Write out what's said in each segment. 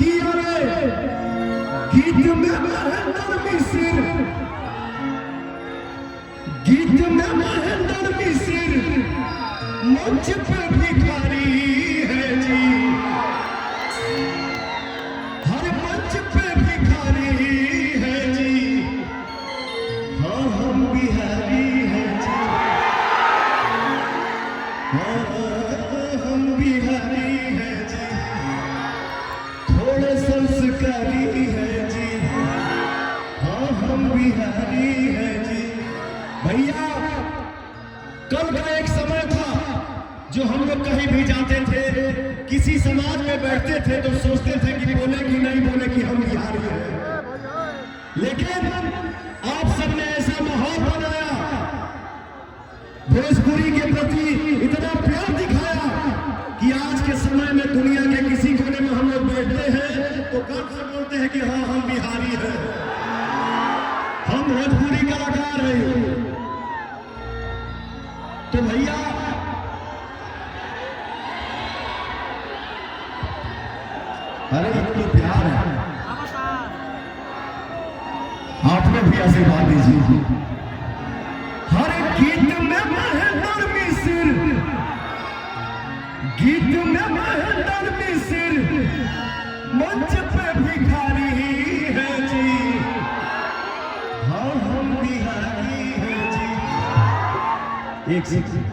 कि अरे गीत में महेंद्र मिसिर, गीत में महेंद्र मिसिर मंच पे भिखारी है जी, हर मंच पे भिखारी है जी। हाँ हम बिहारी हैं जी, हाँ हम बिहारी हैं जी, थोड़े संस्कारी हैं जी। हाँ हम बिहारी हैं जी। भैया कल का एक समय था जो हम लोग कहीं भी जाते थे, किसी समाज में बैठते थे तो सोचते थे कि बोले कि नहीं बोले कि हम बिहारी हैं। लेकिन आप सबने ऐसा माहौल बनाया, भोजपुरी के प्रति इतना प्यार दिखाया कि आज के समय में दुनिया के किसी कोने में हम लोग बैठते हैं तो गर्व से बोलते हैं कि हाँ हम बिहारी हैं, हम भोजपुरी कलाकार हैं। तो भैया अरे ये तो प्यार है, आपने भी आशीर्वाद दीजिए। हर गीत में महेंद्र मिसिर, गीत में महेंद्र मिसिर मंच पे भिखारी है जी। हाँ हम बिहारी हैं जी। एक सेकंड,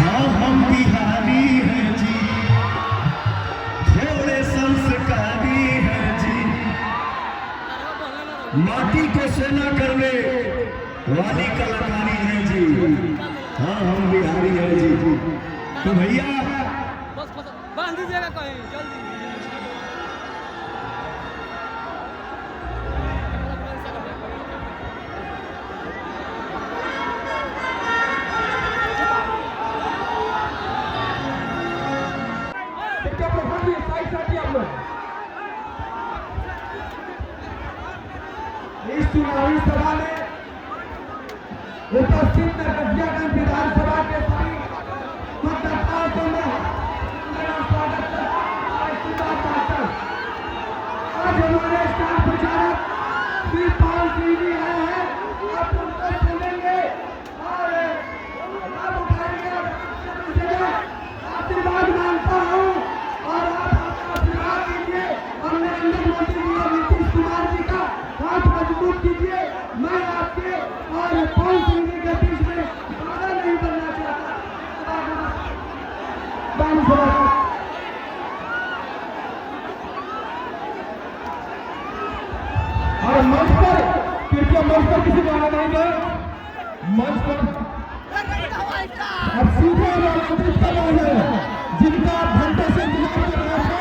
हाँ हम बिहारी हैं जी, थोड़े संस्कारी हैं जी, माटी को सोना करने वाली कलाकारी है जी। हाँ हम बिहारी हैं जी। तो भैया बांध दीजिएगा कहीं जल्दी। इस चुनावी सभा में उपस्थित नरकटियागंज विधानसभा के सभी मतदाताओं को मेरा स्वागत करता हूं। आज हमारे स्टार प्रचारक श्री पाल सिंह जी आए हैं, आप उनको सुनेंगे और लाभ उठाएंगे। आशीर्वाद मांगता हूँ और आप आशीर्वाद दीजिए और नरेंद्र मोदी जी और नीतीश कुमार जी का हाथ मजबूत कीजिए। मैं आपके और पाल सिंह जी के बीच में बाधा नहीं बनना चाहता। और मंच पर कृपया मंच पर किसी को आना नहीं दे। मंच पर अब सीधे आमंत्रित कर रहे हैं जिनका आप घंटे से इंतजार कर रहे थे,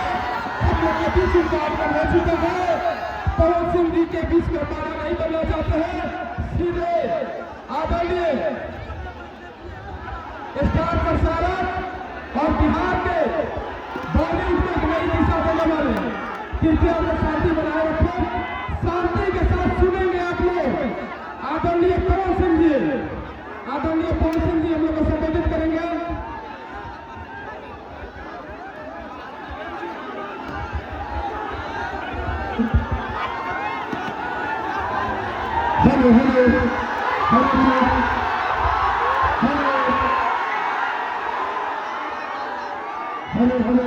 हम लोग के बीच उनका आगमन हो चुका है। पवन सिंह जी के बीच में बाधा नहीं बनना चाहते हैं। सीधे आदरणीय स्टार प्रचारक और बिहार के बॉलीवुड को एक नई दिशा देने वाले, कृपया लोग शांति बनाए रखें। शांति के साथ सुनेंगे आप लोग आदरणीय पवन सिंह जी। आदरणीय पवन सिंह जी हम लोग को संबोधित करेंगे। Hello hello hello hello hello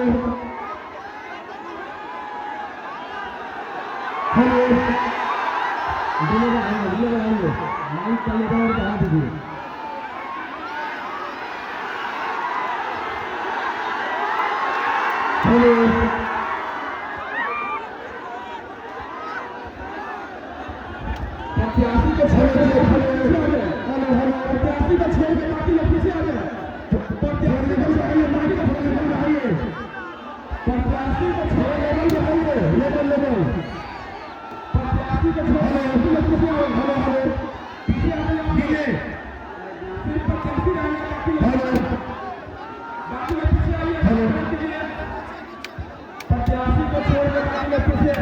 hello आएंगे माइक का लेकर और बढ़ा दीजिए। हेलो प्रत्याशी को छोड़ के हेलो हेलो प्रत्याशी को छोड़ के बाकी लोग पीछे आ जाए। प्रत्याशी को चाहिए माइक का फोन लगाइए। प्रत्याशी को छोड़ लेवल लेवल लेवल प्रत्याशी को छोड़ लोग पीछे आओ। हेलो हेलो पीछे आ जाइए। सिर्फ प्रत्याशी रहने बाकी लोग बाकी लोग पीछे आइए। हेलो प्रत्याशी को छोड़ के बाकी लोग पीछे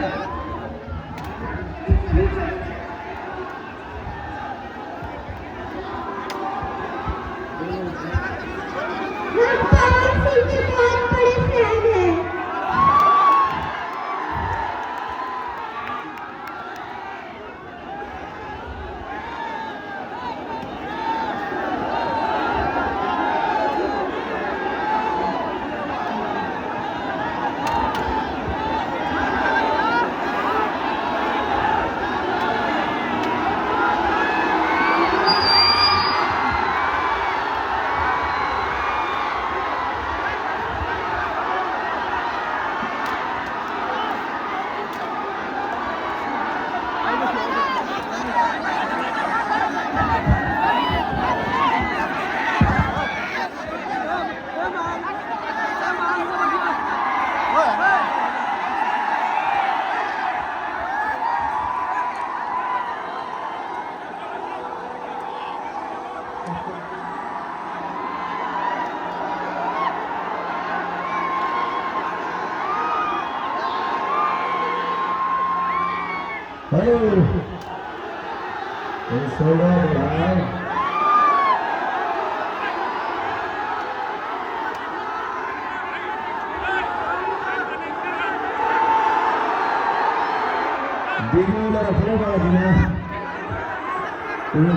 Thank you. हेलो ये सोलो भाई धीरे उधर फ्लो करो धीरे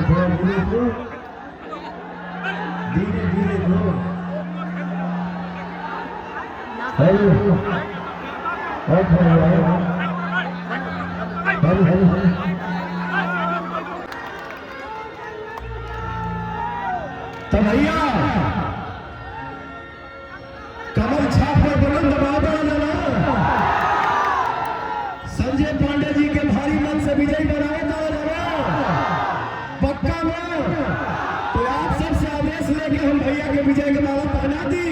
फ्लो धीरे धीरे फ्लो हेलो तो भैया कमल छाप पर बुलंद बाबा लगा संजय पांडे जी के भारी मत से विजय बनाए पक्का में तो आप सबसे आदेश लेके हम भैया के विजय के माला पहना दी।